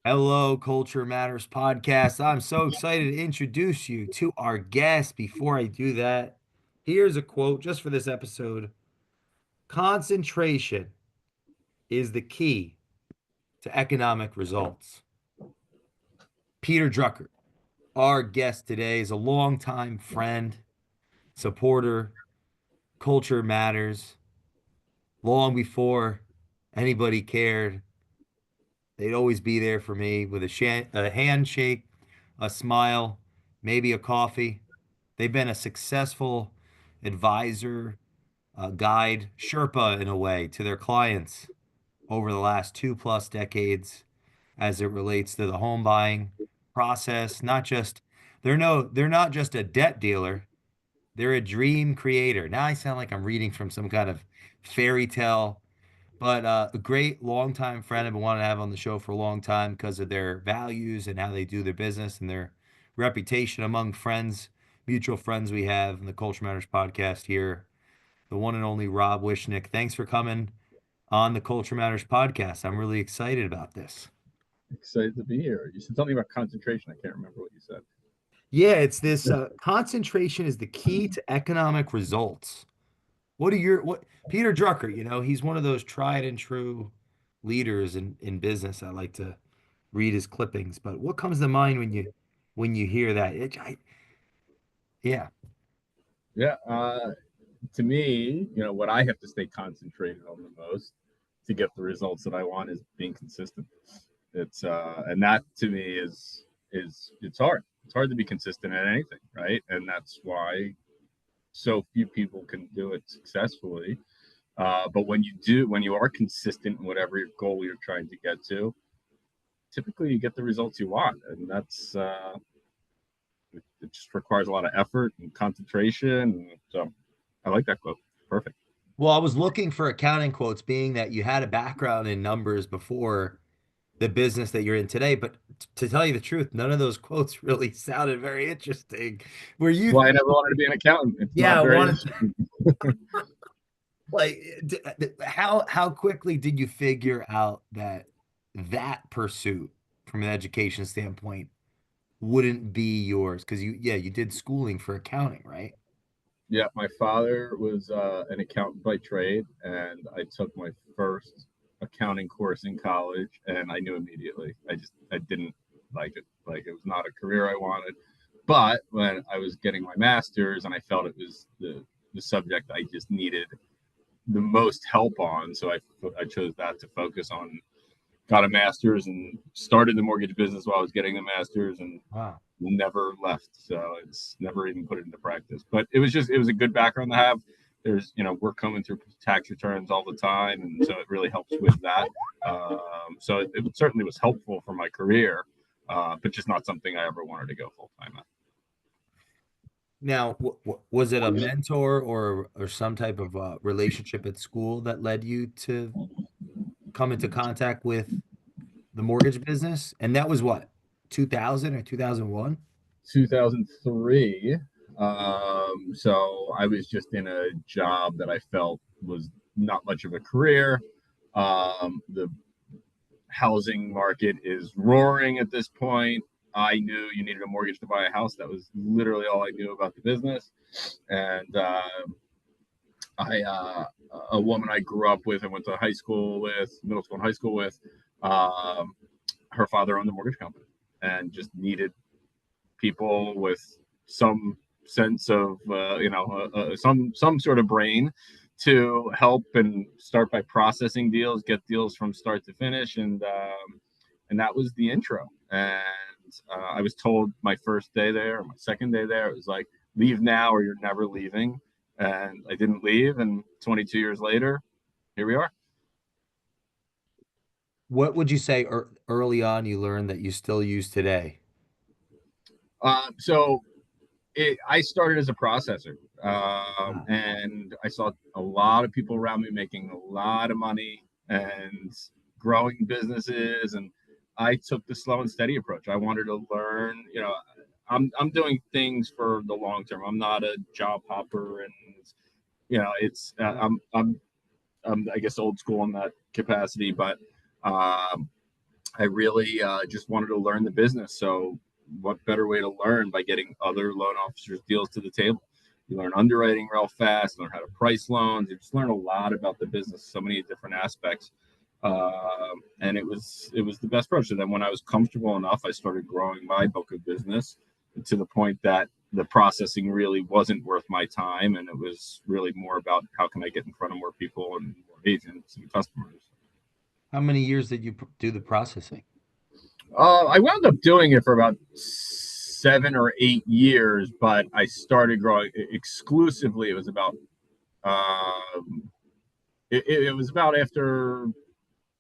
Hello, Culture Matters podcast. I'm so excited to introduce you to our guest. Before I do that, here's a quote just for this episode. Concentration is the key to economic results. Peter Drucker, our guest today, is a longtime friend, supporter, Culture Matters. Long before anybody cared, they'd always be there for me with a handshake, a smile, maybe a coffee. They've been a successful advisor, guide, Sherpa in a way to their clients over the last 2+ decades as it relates to the home buying process. Not just they're not just a debt dealer, they're a dream creator. Now I sound like I'm reading from some kind of fairy tale, but a great longtime friend I've been wanting to have on the show for a long time because of their values and how they do their business and their reputation among friends, mutual friends we have in the Culture Matters podcast here. The one and only Rob Wishnick. Thanks for coming on the Culture Matters podcast. I'm really excited about this. Excited to be here. You said something about concentration. I can't remember what you said. Yeah, it's this concentration is the key to economic results. What Peter Drucker, he's one of those tried and true leaders in business. I like to read his clippings, but what comes to mind when you hear that? Yeah. Yeah. To me, what I have to stay concentrated on the most to get the results that I want is being consistent. And that to me is it's hard. It's hard to be consistent at anything, right? And that's why so few people can do it successfully. But when you are consistent in whatever your goal you're trying to get to, typically you get the results you want, and it just requires a lot of effort and concentration. So I like that quote. Perfect. Well, I was looking for accounting quotes, being that you had a background in numbers before the business that you're in today. But to tell you the truth, none of those quotes really sounded very interesting. Were That's you, why I never wanted to be an accountant. It's yeah, not I very wanted interesting. like how quickly did you figure out that pursuit from an education standpoint wouldn't be yours? Because you did schooling for accounting, right? Yeah, my father was an accountant by trade, and I took my first accounting course in college, and I knew immediately. I didn't like it. Like, it was not a career I wanted. But when I was getting my master's, and I felt it was the subject I just needed the most help on, so I chose that to focus on. Got a master's and started the mortgage business while I was getting the master's, and Wow. never left. So it's never even put it into practice. But it was a good background to have. There's we're coming through tax returns all the time, and so it really helps with that. So it certainly was helpful for my career, but just not something I ever wanted to go full time at. Now, was it a mentor or some type of relationship at school that led you to come into contact with the mortgage business? And that was what, 2000 or 2001? 2003. So I was just in a job that I felt was not much of a career. The housing market is roaring at this point. I knew you needed a mortgage to buy a house. That was literally all I knew about the business. And I, a woman I grew up with and went to high school with, middle school and high school with, um, her father owned the mortgage company and just needed people with some sense of some sort of brain to help and start by processing deals, get deals from start to finish, and that was the intro. And I was told my first day there, or my second day there, it was like, leave now or you're never leaving. And I didn't leave, and 22 years later, here we are. What would you say early on you learned that you still use today? So I started as a processor, Wow. and I saw a lot of people around me making a lot of money and growing businesses, and I took the slow and steady approach. I wanted to learn. I'm doing things for the long term. I'm not a job hopper, and it's I'm I guess old school in that capacity, but um, I really just wanted to learn the business. So, what better way to learn by getting other loan officers' deals to the table? You learn underwriting real fast, learn how to price loans. You just learn a lot about the business, so many different aspects. And it was the best approach. And then when I was comfortable enough, I started growing my book of business to the point that the processing really wasn't worth my time, and it was really more about how can I get in front of more people and more agents and customers. How many years did you do the processing? I wound up doing it for about 7 or 8 years, but I started growing exclusively. It was about um, it was about after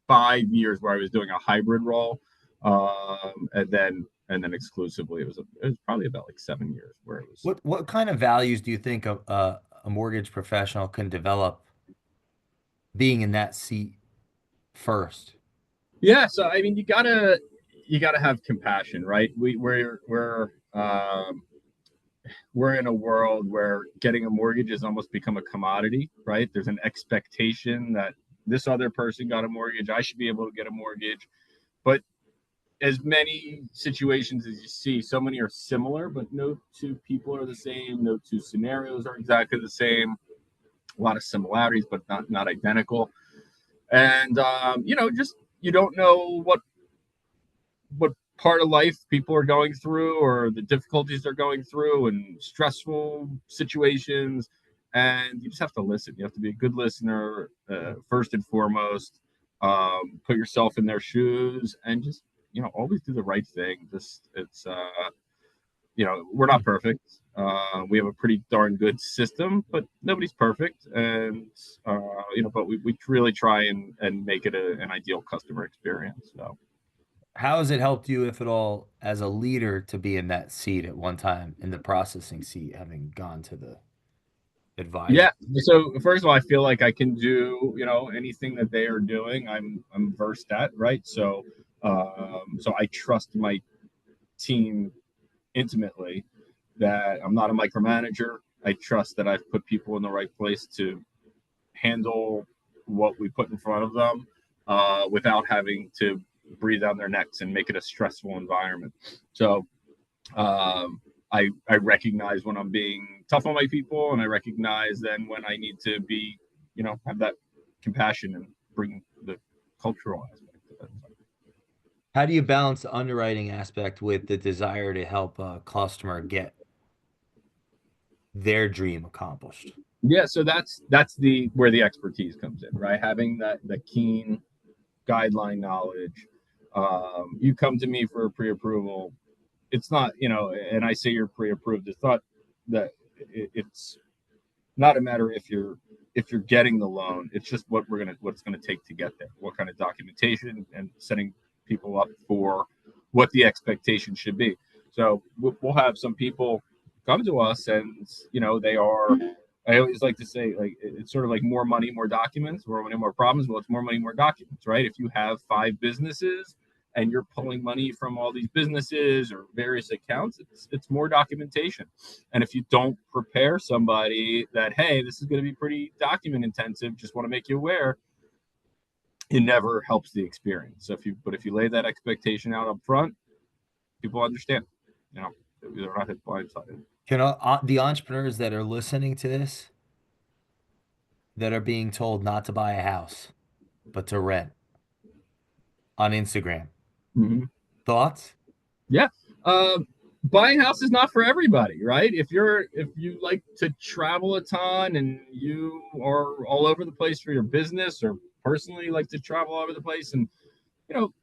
5 years where I was doing a hybrid role, and then exclusively it was probably about like 7 years where it was. What kind of values do you think a mortgage professional can develop being in that seat first? Yeah, so I mean, you gotta have compassion, right? We're in a world where getting a mortgage has almost become a commodity, right? There's an expectation that this other person got a mortgage, I should be able to get a mortgage. But as many situations as you see, so many are similar, but no two people are the same. No two scenarios are exactly the same. A lot of similarities, but not identical. And just you don't know what part of life people are going through or the difficulties they're going through and stressful situations, and you just have to listen. You have to be a good listener, first and foremost. Put yourself in their shoes and just always do the right thing. Just it's we're not perfect. We have a pretty darn good system, but nobody's perfect. And but we really try and make it an ideal customer experience. So How has it helped you, if at all, as a leader to be in that seat at one time, in the processing seat, having gone to the advisor? yeah. So first of all, I feel like I can do anything that they are doing. I'm versed at, right. So I trust my team intimately. That I'm not a micromanager. I trust that I've put people in the right place to handle what we put in front of them, without having to breathe down their necks and make it a stressful environment. So I recognize when I'm being tough on my people, and I recognize then when I need to be, have that compassion and bring the cultural aspect of it. How do you balance the underwriting aspect with the desire to help a customer get their dream accomplished? Yeah, so that's the where the expertise comes in, right? Having that the keen guideline knowledge. You come to me for a pre-approval. It's not, and I say you're pre-approved. It's not that it's not a matter if you're getting the loan. It's just what's gonna take to get there. What kind of documentation and setting people up for what the expectation should be. So we'll have some people come to us, and they are. I always like to say, like, it's sort of like more money, more documents, more money, more problems. Well, it's more money, more documents, right? If you have 5 businesses and you're pulling money from all these businesses or various accounts, it's more documentation. And if you don't prepare somebody that, hey, this is going to be pretty document intensive, just want to make you aware, it never helps the experience. So if you lay that expectation out up front, people understand. You know, they're not hit blindsided. Can the entrepreneurs that are listening to this, that are being told not to buy a house, but to rent on Instagram, Mm-hmm. thoughts? Yeah. Buying a house is not for everybody, right? If you like to travel a ton and you are all over the place for your business, or personally like to travel all over the place, and you know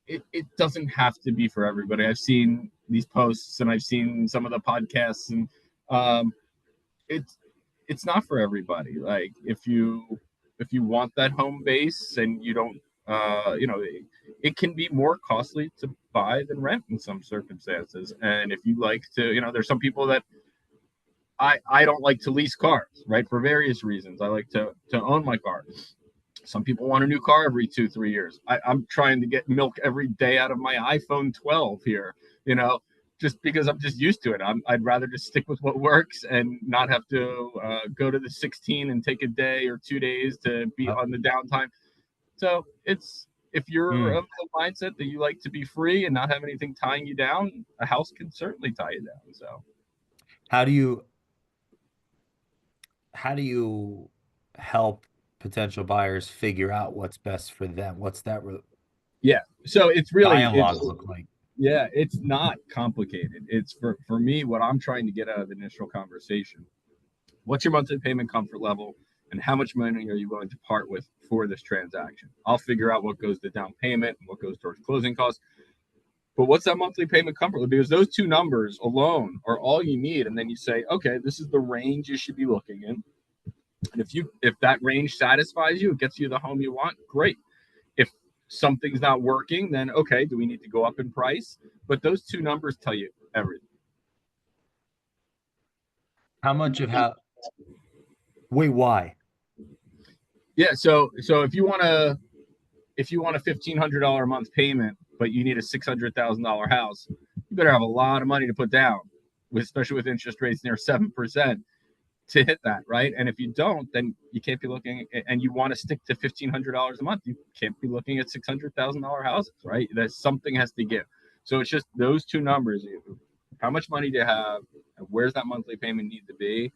it doesn't have to be for everybody. I've seen these posts and I've seen some of the podcasts, and um, it's it's not for everybody. Like if you want that home base and you don't, it can be more costly to buy than rent in some circumstances. And if you like to, there's some people that I don't like to lease cars, right? For various reasons. I like to own my car. Some people want a new car every 2-3 years. I'm trying to get milk every day out of my iPhone 12 here, just because I'm just used to it. I'd rather just stick with what works and not have to go to the 16 and take a day or 2 days to be Uh, on the downtime. So If you're Mm. of the mindset that you like to be free and not have anything tying you down, a house can certainly tie you down. So How do you how do you help potential buyers figure out what's best for them? What's that yeah, so it's really dialogue look like? yeah, it's not complicated. It's for me what I'm trying to get out of the initial conversation. What's your monthly payment comfort level, and how much money are you willing to part with for this transaction? I'll figure out what goes to down payment and what goes towards closing costs. But what's that monthly payment comfort level? Because those two numbers alone are all you need. And then you say, okay, this is the range you should be looking in. And if that range satisfies you, it gets you the home you want, great. If something's not working, then okay, do we need to go up in price? But those two numbers tell you everything. How much of how wait, why? Yeah. So if you want a $1,500 a month payment, but you need a $600,000 house, you better have a lot of money to put down, especially with interest rates near 7%, to hit that, right? And if you don't, then you can't be looking, and you want to stick to $1,500 a month, you can't be looking at $600,000 houses, right? That something has to give. So it's just those two numbers. How much money do you have? Where's that monthly payment need to be?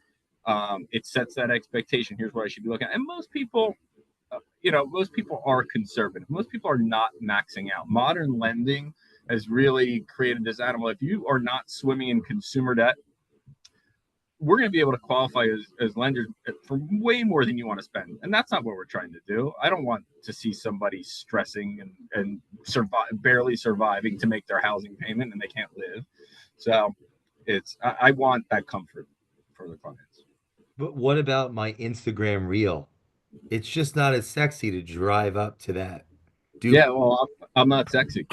It sets that expectation. Here's what I should be looking at. And most people, most people are conservative. Most people are not maxing out. Modern lending has really created this animal. If you are not swimming in consumer debt, we're going to be able to qualify as lenders for way more than you want to spend. And that's not what we're trying to do. I don't want to see somebody stressing and barely surviving to make their housing payment and they can't live. So I want that comfort for the clients. But what about my Instagram reel? It's just not as sexy to drive up to that Yeah, duplex. well, I'm not sexy.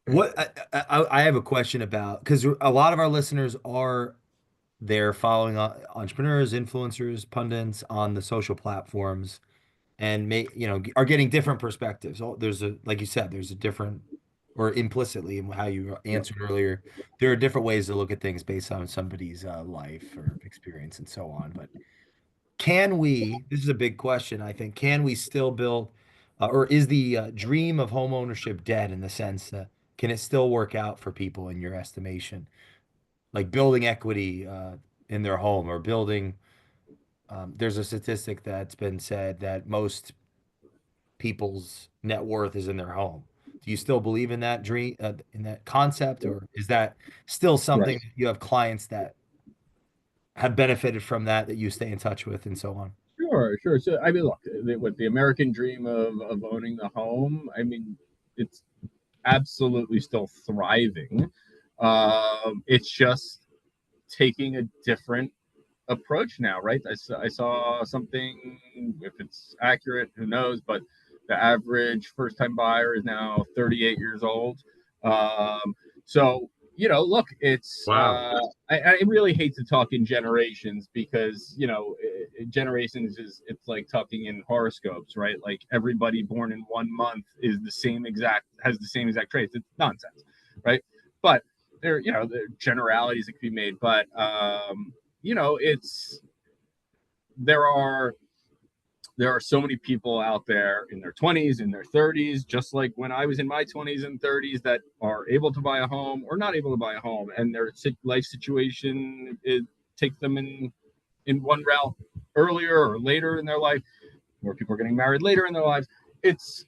What I have a question about because a lot of our listeners are they're following entrepreneurs, influencers, pundits on the social platforms, and are getting different perspectives. There's a like you said, there's a different or implicitly in how you answered earlier, there are different ways to look at things based on somebody's life or experience and so on. But can we? This is a big question, I think. Can we still build, or is the dream of home ownership dead in the sense that can it still work out for people in your estimation? Like building equity in their home or building. There's a statistic that's been said that most people's net worth is in their home. Do you still believe in that dream, in that concept, or is that still something Right. that you have clients that have benefited from that you stay in touch with and so on? Sure, sure. So, I mean, look, with the American dream of owning the home, I mean, it's absolutely still thriving. It's just taking a different approach now, right? I saw something, if it's accurate, who knows, but the average first time buyer is now 38 years old. So, look, it's, Wow. I really hate to talk in generations because, generations it's like talking in horoscopes, right? Like everybody born in 1 month has the same exact traits. It's nonsense, right? But there are generalities that can be made, but, it's there are so many people out there in their 20s, in their 30s, just like when I was in my 20s and 30s, that are able to buy a home or not able to buy a home, and their life situation takes them in one route earlier or later in their life. More people are getting married later in their lives. It's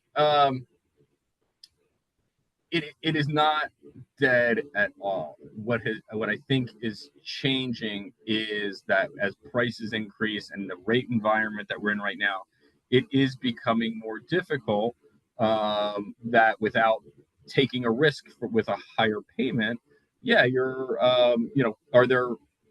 it is not dead at all. What I think is changing is that as prices increase and the rate environment that we're in right now, it is becoming more difficult. That without taking a risk with a higher payment, yeah, are there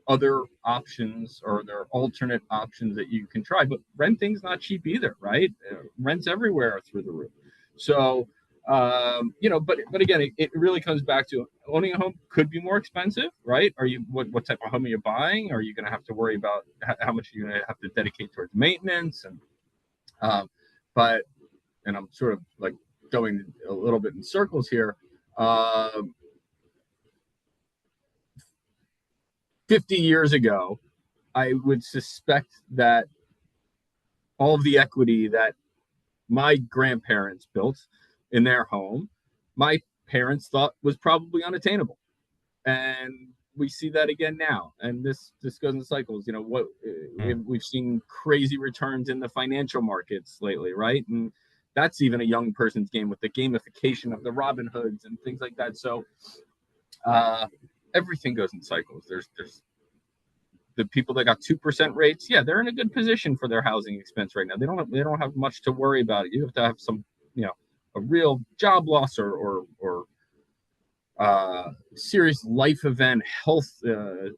other options or are there alternate options that you can try? But renting's not cheap either, right? Rents everywhere through the roof. So but again, it really comes back to owning a home could be more expensive, right? Are you what type of home are you buying? Are you going to have to worry about how much you're going to have to dedicate towards maintenance? And but and I'm sort of like going a little bit in circles here. Um, 50 years ago, I would suspect that all of the equity that my grandparents built in their home, my parents thought was probably unattainable. And we see that again now. And this goes in cycles. You know what Mm. we've seen crazy returns in the financial markets lately, right? And that's even a young person's game with the gamification of the Robin Hoods and things like that. So uh, everything goes in cycles. There's the people that got 2% rates. Yeah, they're in a good position for their housing expense right now. They don't have much to worry about it. You have to have some, a real job loss or serious life event, health, a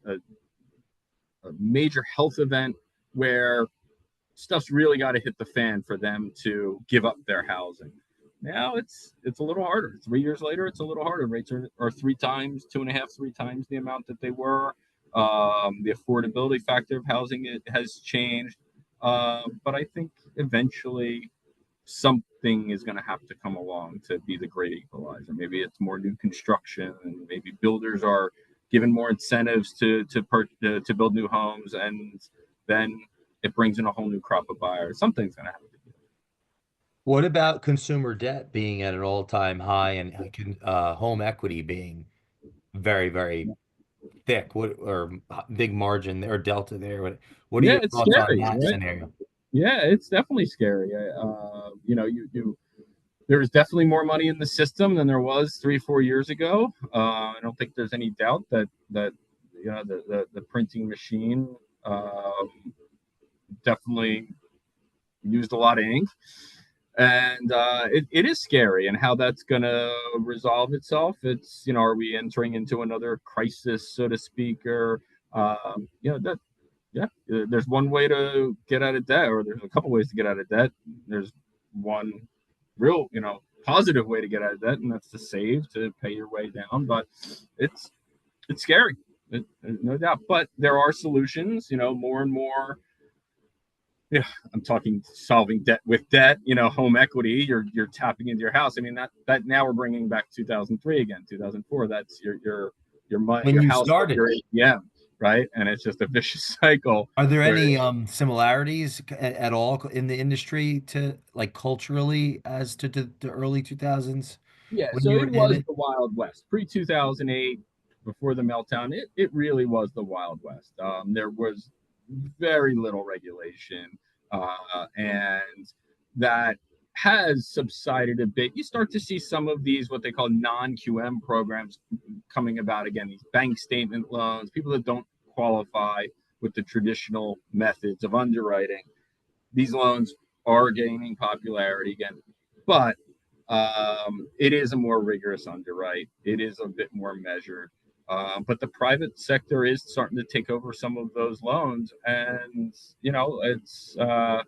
major health event where stuff's really got to hit the fan for them to give up their housing. Now it's a little harder. 3 years later, it's a little harder. Rates are three times, two and a half, three times the amount that they were. The affordability factor of housing has changed, but I think eventually something is going to have to come along to be the great equalizer. Maybe it's more new construction, and maybe builders are given more incentives to build new homes, and then it brings in a whole new crop of buyers. Something's going to happen. What about consumer debt being at an all-time high and home equity being very, very thick? What or big margin or delta there? What are Yeah, your it's thoughts on scary, that right? scenario? Yeah, it's definitely scary. You there's definitely more money in the system than there was 3 4 years ago. I don't think there's any doubt that the printing machine definitely used a lot of ink, and it is scary. And how that's going to resolve itself, it's, are we entering into another crisis, so to speak, or that yeah, there's one way to get out of debt, or there's a couple ways to get out of debt. There's one real, positive way to get out of debt, and that's to save, to pay your way down. But it's it's scary, no doubt. But there are solutions. More and more. Yeah, I'm talking solving debt with debt. Home equity. You're tapping into your house. I mean, that now we're bringing back 2003 again, 2004. That's your money, When your you house, started, your ATM, right? And it's just a vicious cycle are there where any similarities at all in the industry to like culturally as to the early 2000s yeah, when so you it were in was it? the Wild West. Pre 2008, before the meltdown, it really was the Wild West. There was very little regulation, and that has subsided a bit. You start to see some of these, what they call non QM programs, coming about again, these bank statement loans, people that don't qualify with the traditional methods of underwriting. These loans are gaining popularity again, but it is a more rigorous underwrite. It is a bit more measured. But the private sector is starting to take over some of those loans, and it's uh,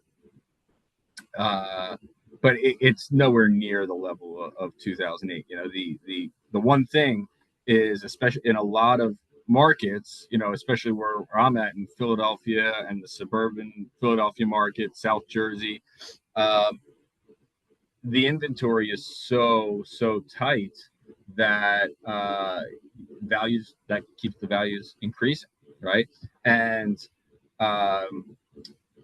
but it's nowhere near the level of 2008. The one thing is, especially in a lot of markets, especially where I'm at in Philadelphia and the suburban Philadelphia market, South Jersey, um, the inventory is so tight that values that keeps the values increasing, right? And um,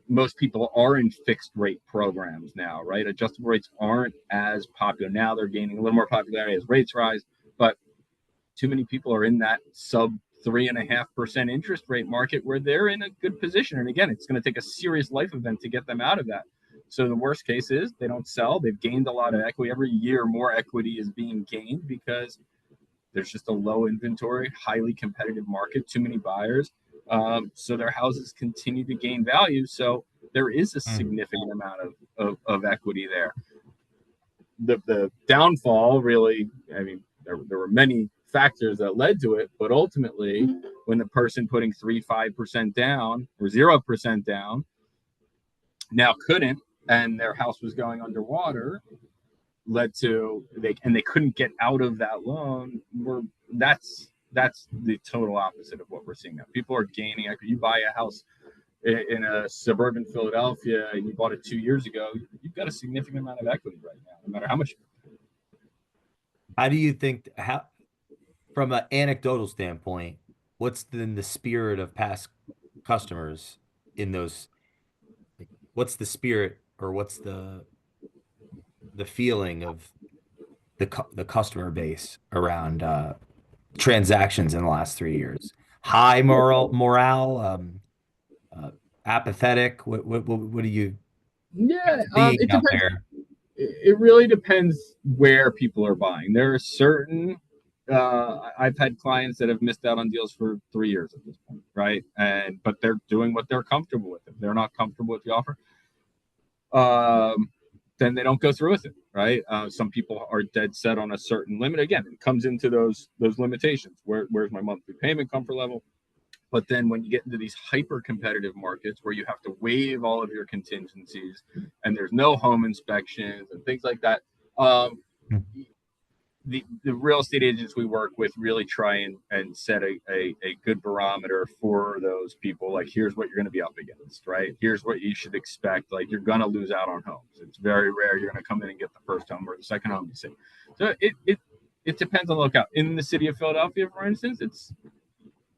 most people are in fixed rate programs now, right? Adjustable rates aren't as popular now. They're gaining a little more popularity as rates rise, but too many people are in that sub 3.5% interest rate market where they're in a good position. And again, it's going to take a serious life event to get them out of that. So the worst case is they don't sell. They've gained a lot of equity. Every year, more equity is being gained because there's just a low inventory, highly competitive market, too many buyers. So their houses continue to gain value. So there is a Mm. significant amount of equity there. The downfall really, I mean, there were many factors that led to it, but ultimately, when the person putting 3 5% down or 0% down now couldn't, and their house was going underwater, led to they couldn't get out of that loan. That's the total opposite of what we're seeing now. People are gaining equity. You buy a house in a suburban Philadelphia and you bought it 2 years ago, you've got a significant amount of equity right now, no matter how much. How do you think how from an anecdotal standpoint, what's the spirit of past customers in those? what's the spirit, or what's the feeling of the customer base around transactions in the last 3 years? High morale, uh, apathetic. What are you Yeah, seeing it out depends. there? It really depends where people are buying. There are certain I've had clients that have missed out on deals for 3 years at this point, right? And but they're doing what they're comfortable with. If they're not comfortable with the offer, um, then they don't go through with it, right? Some people are dead set on a certain limit. Again, it comes into those limitations. Where's my monthly payment comfort level? But then when you get into these hyper competitive markets where you have to waive all of your contingencies and there's no home inspections and things like that, the real estate agents we work with really try and set a good barometer for those people. Like, here's what you're going to be up against, right? Here's what you should expect. Like, you're going to lose out on homes. It's very rare you're going to come in and get the first home or the second home you see. So it depends on the locale. In the city of Philadelphia, for instance, it's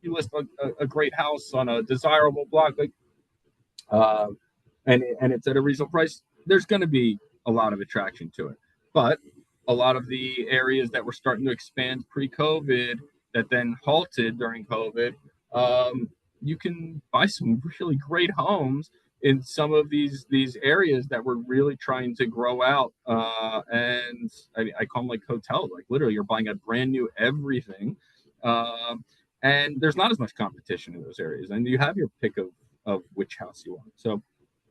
you list a great house on a desirable block, like and it's at a reasonable price, there's going to be a lot of attraction to it. But a lot of the areas that were starting to expand pre-COVID that then halted during COVID, you can buy some really great homes in some of these areas that were really trying to grow out. And I call them like hotels. Like, literally, you're buying a brand new everything. And there's not as much competition in those areas, and you have your pick of which house you want. So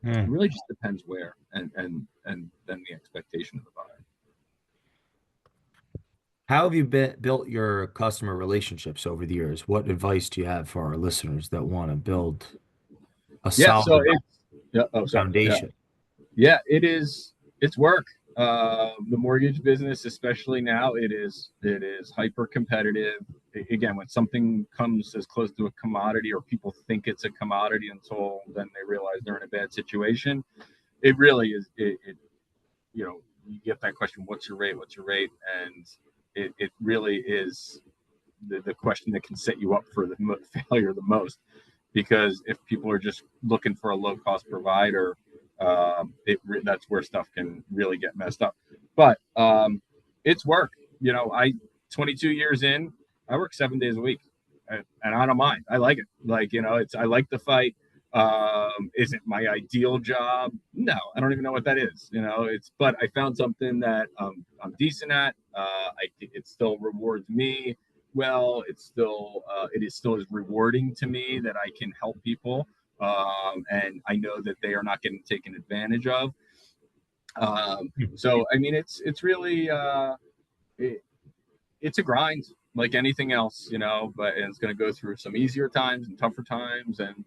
it Hmm. really just depends where, and then the expectation of the buyer. How have you built your customer relationships over the years? What advice do you have for our listeners that want to build a Yeah. So solid it's yeah. Oh, sorry. Yeah. foundation? Yeah. It is. It's work. The mortgage business, especially now, it is hyper competitive. Again, when something comes as close to a commodity, or people think it's a commodity until then they realize they're in a bad situation, it really is. You get that question, what's your rate? What's your rate? And it really is the question that can set you up for the failure the most. Because if people are just looking for a low cost provider, that's where stuff can really get messed up. But it's work. 22 years in, I work 7 days a week, and I don't mind. I like it. Like, I like the fight. Is it my ideal job? No, I don't even know what that is. But I found something that I'm decent at. It still rewards me well. It is still as rewarding to me that I can help people, and I know that they are not getting taken advantage of. So I mean, it's really it's a grind like anything else, but it's going to go through some easier times and tougher times, and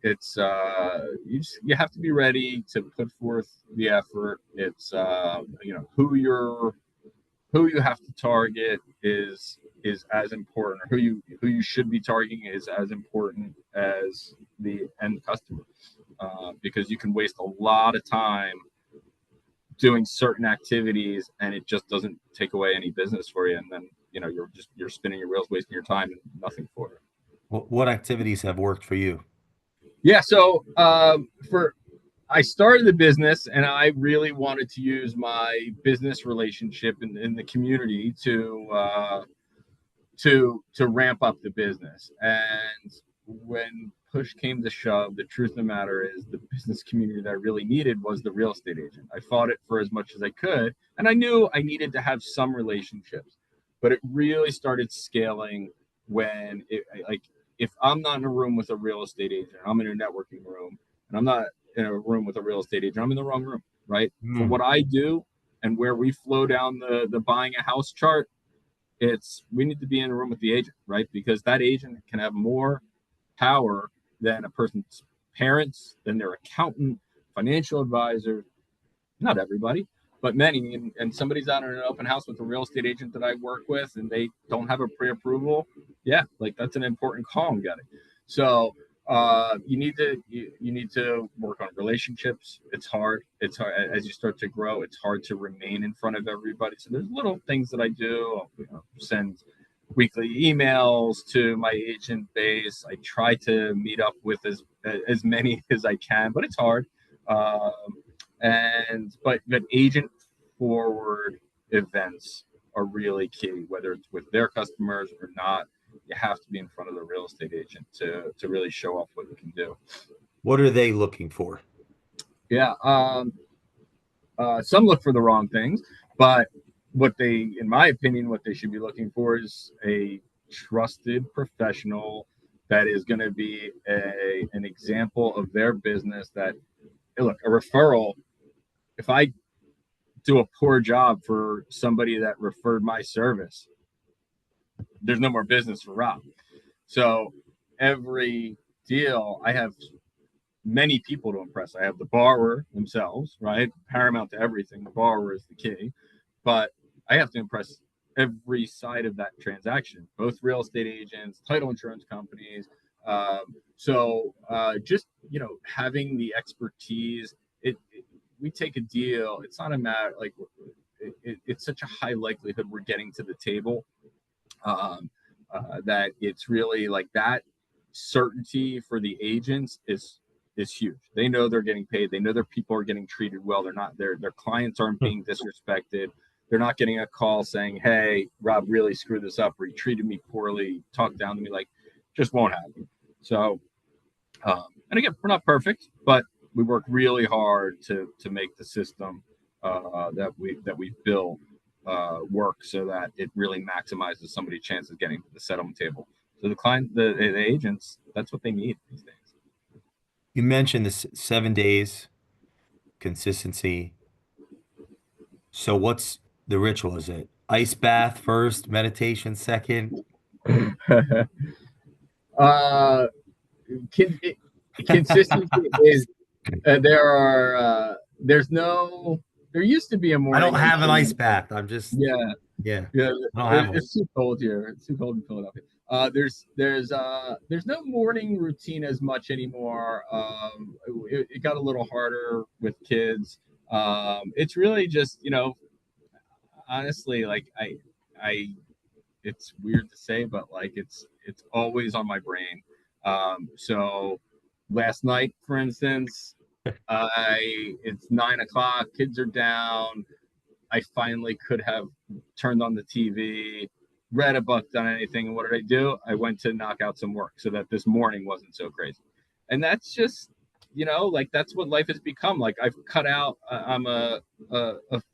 it's you have to be ready to put forth the effort. It's who you have to target is as important, or who you should be targeting is as important as the end customer, because you can waste a lot of time doing certain activities and it just doesn't take away any business for you, and then you're spinning your wheels, wasting your time, and nothing for it. What activities have worked for you? Yeah, so for I started the business, and I really wanted to use my business relationship in the community to ramp up the business. And when push came to shove, the truth of the matter is the business community that I really needed was the real estate agent. I fought it for as much as I could, and I knew I needed to have some relationships, but it really started scaling when if I'm not in a room with a real estate agent, I'm in a networking room, and I'm not in a room with a real estate agent, I'm in the wrong room, right? For Hmm. what I do and where we flow down the buying a house chart, we need to be in a room with the agent, right? Because that agent can have more power than a person's parents, than their accountant, financial advisor. Not everybody, but many. And somebody's out in an open house with a real estate agent that I work with, and they don't have a pre-approval. Yeah, like, that's an important call I'm getting. So you need to work on relationships. It's hard. It's hard as you start to grow. It's hard to remain in front of everybody. So there's little things that I do. I'll send weekly emails to my agent base. I try to meet up with as many as I can, but it's hard. Um, but agent forward events are really key, whether it's with their customers or not. You have to be in front of the real estate agent to really show off what you can do. What are they looking for? Yeah. Some look for the wrong things, but in my opinion, what they should be looking for is a trusted professional that is going to be an example of their business. That, hey, look, a referral. If I do a poor job for somebody that referred my service, there's no more business for Rob. So every deal, I have many people to impress. I have the borrower themselves, right? Paramount to everything. The borrower is the key, but I have to impress every side of that transaction, both real estate agents, title insurance companies. Just having the expertise. We take a deal. It's not a matter like it's such a high likelihood we're getting to the table that it's really like that certainty for the agents is huge. They know they're getting paid. They know their people are getting treated well. They're not their clients aren't being disrespected. They're not getting a call saying, "Hey, Rob really screwed this up, or he treated me poorly, talked down to me." Like, just won't happen. So, and again, we're not perfect, but we work really hard to make the system that we built work so that it really maximizes somebody's chance of getting to the settlement table. So the agents, that's what they need these days. You mentioned this 7 days consistency. So what's the ritual? Is it ice bath first, meditation second? uh, Consistency is there used to be a I don't morning have an ice routine. bath. I'm just, Yeah, yeah, yeah, I don't have one. it's too cold here. It's too cold in Philadelphia. There's no morning routine as much anymore. It got a little harder with kids. It's really just honestly, like I it's weird to say, but like it's always on my brain. So last night, for instance, it's 9 o'clock. Kids are down. I finally could have turned on the TV, read a book, done anything. And what did I do? I went to knock out some work so that this morning wasn't so crazy. And that's just, like that's what life has become. Like I've cut out. I'm a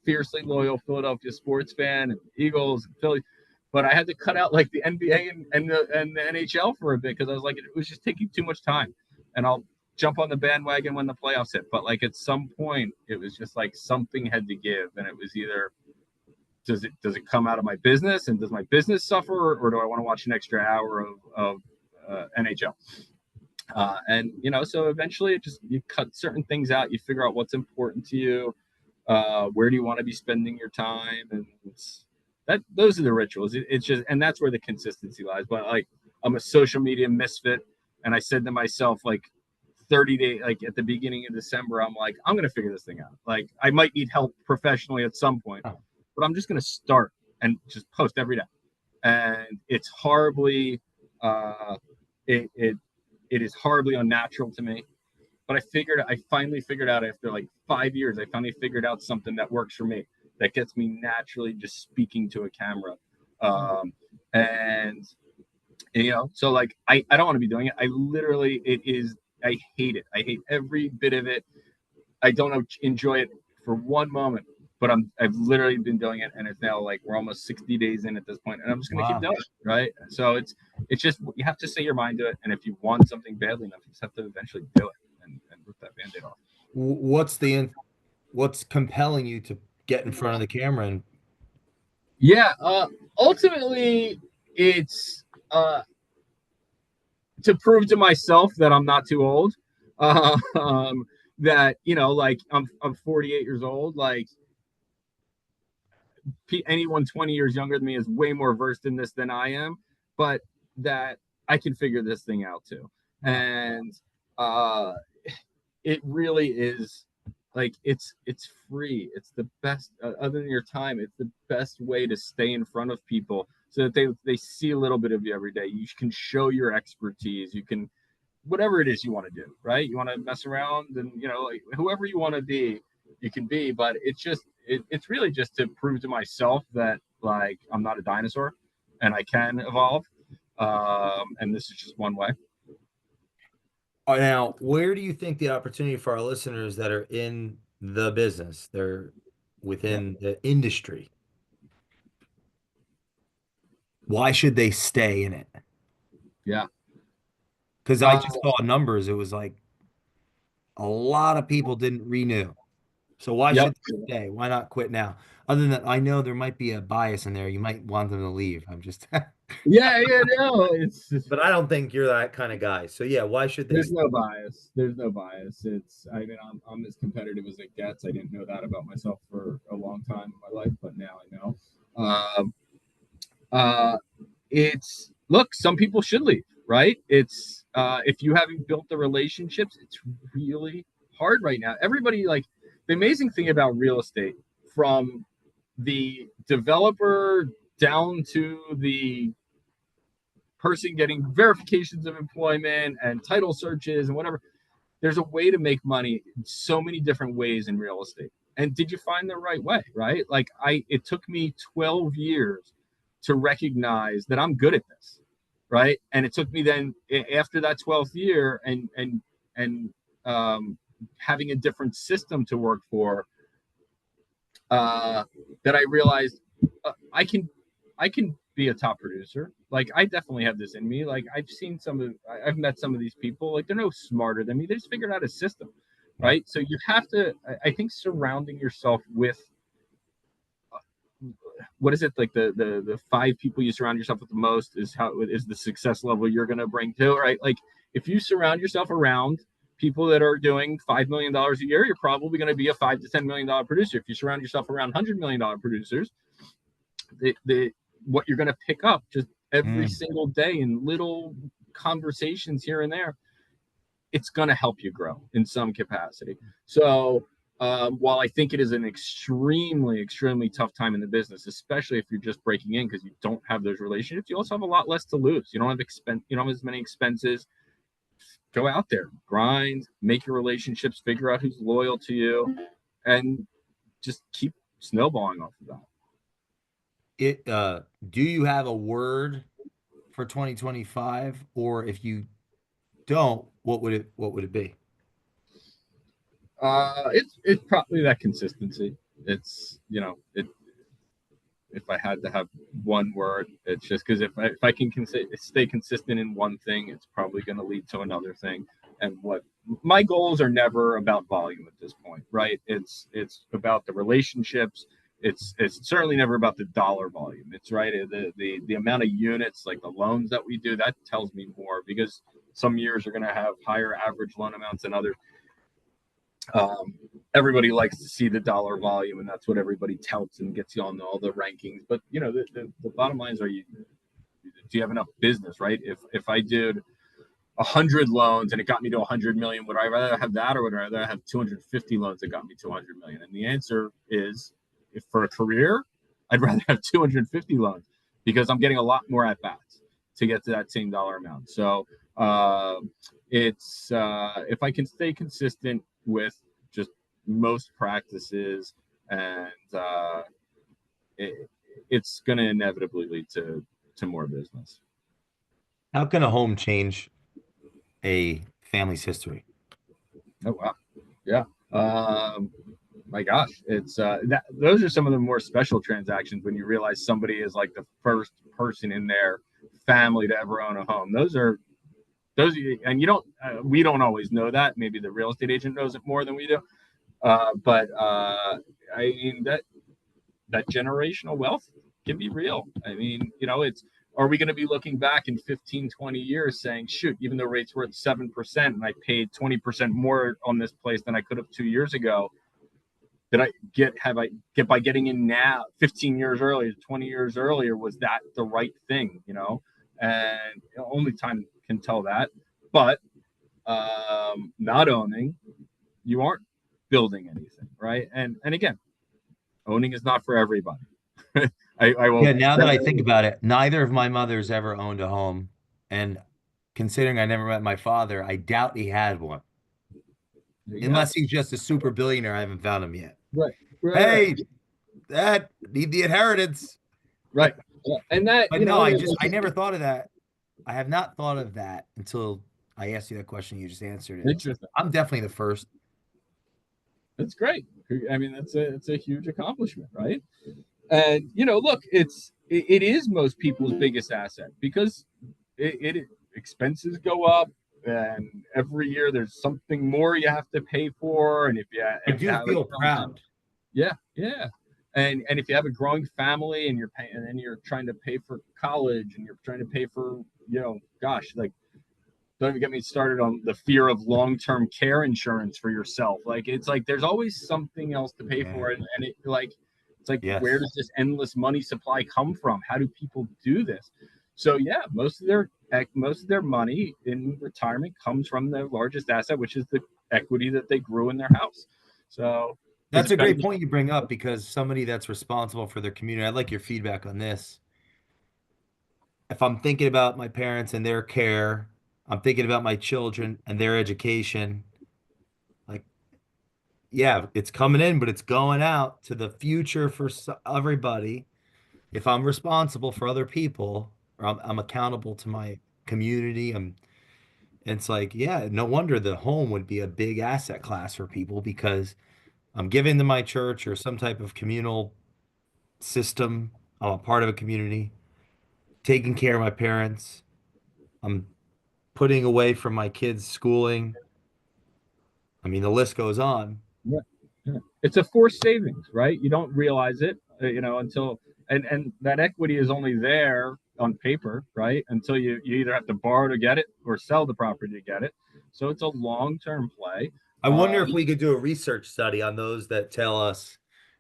fiercely loyal Philadelphia sports fan, and Eagles, and Philly, but I had to cut out like the NBA and the NHL for a bit because I was like, it was just taking too much time. And I'll jump on the bandwagon when the playoffs hit. But like at some point, it was just like something had to give, and it was either does it come out of my business, and does my business suffer, or do I want to watch an extra hour of NHL? And so eventually, you cut certain things out. You figure out what's important to you. Where do you want to be spending your time, and those are the rituals. It's just, and that's where the consistency lies. But like, I'm a social media misfit, and I said to myself, like, 30 days, like at the beginning of December, I'm like, I'm gonna figure this thing out. Like, I might need help professionally at some point, but I'm just gonna start and just post every day. And it's horribly, it it it is horribly unnatural to me. But I finally figured out after like 5 years, I finally figured out something that works for me, that gets me naturally just speaking to a camera. And so like I don't want to be doing it. I hate it. I hate every bit of it. I don't enjoy it for one moment, but I've literally been doing it, and it's now like we're almost 60 days in at this point, and I'm just gonna keep doing it, right? So it's just, you have to set your mind to it, and if you want something badly enough, you just have to eventually do it and rip that band-aid off. What's compelling you to get in front of the camera? And Yeah, ultimately, it's to prove to myself that I'm not too old. That like I'm 48 years old. Like anyone 20 years younger than me is way more versed in this than I am, but that I can figure this thing out too. And it really is, like, it's free. It's the best, other than your time, it's the best way to stay in front of people so that they see a little bit of you every day. You can show your expertise. You can, whatever it is you want to do, right? You want to mess around, and like, whoever you want to be, you can be. But it's really just to prove to myself that, like, I'm not a dinosaur and I can evolve. And this is just one way. Now, where do you think the opportunity for our listeners that are in the business, they're Yeah. within the industry, why should they stay in it? Yeah. Because I Uh, just saw numbers. It was like a lot of people didn't renew. So why yep. should they stay? Why not quit now? Other than that, I know there might be a bias in there. You might want them to leave. I'm just, Yeah. Yeah. No, it's just, but I don't think you're that kind of guy. So yeah, why should they there's stay? no bias. There's no bias. I mean, I'm as competitive as it gets. I didn't know that about myself for a long time in my life, but now I know. Um, uh, it's look, some people should leave, right? It's if you haven't built the relationships, it's really hard right now. Everybody, like, the amazing thing about real estate, from the developer down to the person getting verifications of employment and title searches and whatever, there's a way to make money in so many different ways in real estate. And did you find the right way, right? Like, it took me 12 years to recognize that I'm good at this, right? And it took me then, after that 12th year, and having a different system to work for, that I realized, I can be a top producer. Like, I definitely have this in me. Like, I've met some of these people. Like, they're no smarter than me. They just figured out a system, right? So you have to. I think surrounding yourself with, what is it, like, the five people you surround yourself with the most is the success level you're going to bring to, right? Like, if you surround yourself around people that are doing $5 million a year, you're probably going to be a $5 to $10 million producer. If you surround yourself around $100 million producers, the what you're going to pick up just every Mm. single day in little conversations here and there, it's going to help you grow in some capacity. So, while I think it is an extremely, extremely tough time in the business, especially if you're just breaking in, because you don't have those relationships, you also have a lot less to lose. You don't have as many expenses. Go out there, grind, make your relationships, figure out who's loyal to you, and just keep snowballing off of that. Do you have a word for 2025? Or if you don't, what would it be? It's probably that consistency. It's if I had to have one word, it's just because if I can stay consistent in one thing, it's probably going to lead to another thing. And what my goals are never about volume at this point, right? It's about the relationships. It's certainly never about the dollar volume. It's right, the amount of units, like the loans that we do, that tells me more, because some years are going to have higher average loan amounts than others. um, Everybody likes to see the dollar volume, and that's what everybody touts and gets you on all the rankings. But the bottom lines are, do you have enough business, right? If I did 100 loans and it got me to 100 million, would I rather have that, or would I rather have 250 loans that got me to 100 million? And the answer is, if for a career, I'd rather have 250 loans, because I'm getting a lot more at bats to get to that same dollar amount. So, it's if I can stay consistent with just most practices, and it, it's going to inevitably lead to more business. How can a home change a family's history? Oh wow, yeah. Um, my gosh, it's those are some of the more special transactions, when you realize somebody is like the first person in their family to ever own a home. Those, and you don't we don't always know that. Maybe the real estate agent knows it more than we do. But I mean, that generational wealth can be real. I mean, it's, are we going to be looking back in 15, 20 years saying, shoot, even though rates were at 7% and I paid 20% more on this place than I could have 2 years ago, did I get by getting in now 15 years earlier, 20 years earlier, was that the right thing? And only time can tell that. But not owning, you aren't building anything, right? And again, owning is not for everybody. I Yeah, will now that I think definitely. about it, neither of my mothers ever owned a home. And considering I never met my father, I doubt he had one. There you go. Unless he's just a super billionaire, I haven't found him yet. Right, right, Hey, Dad, need the inheritance. right. And that, But you no, know, I never thought of that. I have not thought of that until I asked you that question. You just answered it. So interesting. I'm definitely the first. That's great. I mean, it's a huge accomplishment, right? And look, it is most people's biggest asset because expenses go up, and every year there's something more you have to pay for, and I if you do have a feel growing proud. yeah, yeah, and if you have a growing family and you're paying, and then you're trying to pay for college and you're trying to pay for gosh, like don't even get me started on the fear of long-term care insurance for yourself. Like it's like there's always something else to pay Yeah. for, and it's like where Yes. does this endless money supply come from? How do people do this? So yeah, most of their money in retirement comes from their largest asset, which is the equity that they grew in their house. So is That's it a better? great point you bring up because somebody that's responsible for their community, I'd like your feedback on this. If I'm thinking about my parents and their care, I'm thinking about my children and their education. Like, yeah, it's coming in, but it's going out to the future for everybody. If I'm responsible for other people, or I'm accountable to my community, it's like, yeah, no wonder the home would be a big asset class for people because I'm giving to my church or some type of communal system. I'm a part of a community, taking care of my parents. I'm putting away from my kids' schooling. I mean, the list goes on. Yeah. Yeah. It's a forced savings, right? You don't realize it, until and that equity is only there on paper, right? Until you either have to borrow to get it or sell the property to get it. So it's a long-term play. I wonder Um, if we could do a research study on those that tell us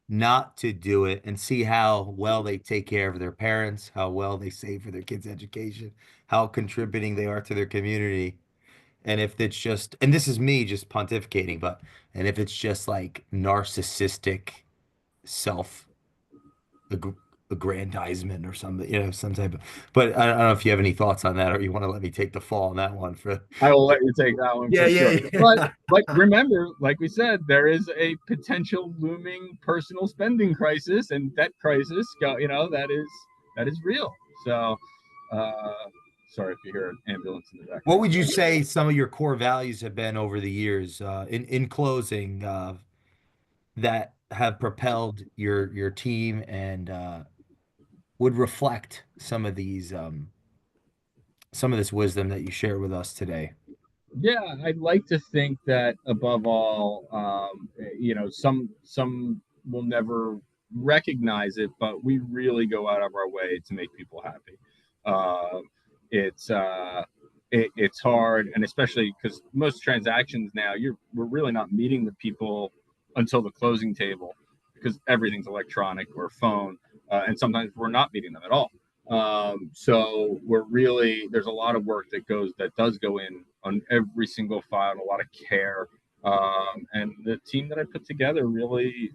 not to do it and see how well they take care of their parents, how well they save for their kids' education, how contributing they are to their community. And if it's just, and this is me just pontificating, but, and if it's just like narcissistic self ag- aggrandizement or something, some type of, but I don't know if you have any thoughts on that or you want to let me take the fall on that one for, I will let you take that one yeah, for sure. yeah, yeah. But remember, like we said, there is a potential looming personal spending crisis and debt crisis. That is real. So, uh, sorry if you hear an ambulance in the What background. would you say some of your core values have been over the years, in closing, that have propelled your team and would reflect some of this wisdom that you share with us today? Yeah, I'd like to think that above all, some will never recognize it, but we really go out of our way to make people happy. Um, it's it's hard, and especially because most transactions now, we're really not meeting the people until the closing table because everything's electronic or phone, and sometimes we're not meeting them at all. So we're really there's a lot of work that does go in on every single file, and a lot of care. And the team that I put together really,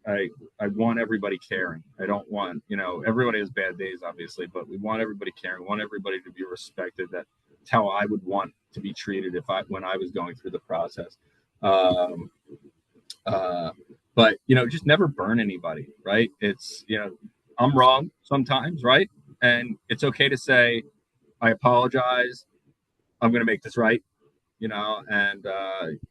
I want everybody caring. I don't want, everybody has bad days, obviously, but we want everybody caring. We want everybody to be respected. That's how I would want to be treated when I was going through the process. Um, uh, but just never burn anybody, right? It's I'm wrong sometimes, right? And it's okay to say I apologize. I'm going to make this right, and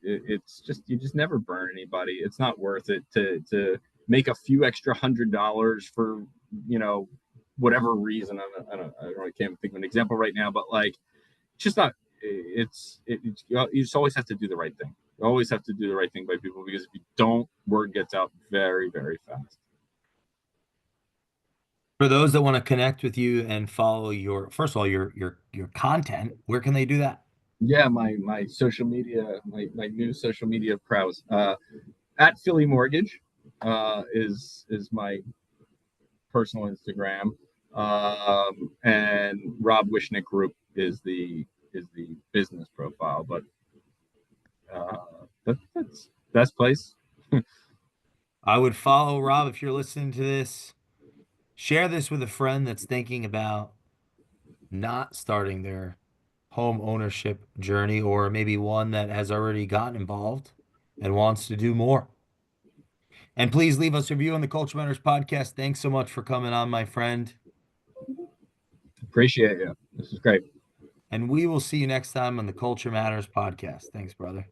it's just you just never burn anybody. It's not worth it to make a few extra $100 for you know whatever reason. I can't think of an example right now, but like it's just not. You just always have to do the right thing. You always have to do the right thing by people because if you don't, word gets out very very fast. For those that want to connect with you and follow first of all, your content, where can they do that? Yeah, my social media, my new social media prowess. At Philly Mortgage is my personal Instagram, and Rob Wishnick Group is the business profile. But uh, that's best place. I would follow Rob if you're listening to this. Share this with a friend that's thinking about not starting their home ownership journey, or maybe one that has already gotten involved and wants to do more. And please leave us a review on the Culture Matters podcast. Thanks so much for coming on, my friend. Appreciate you. This is great. And we will see you next time on the Culture Matters podcast. Thanks, brother.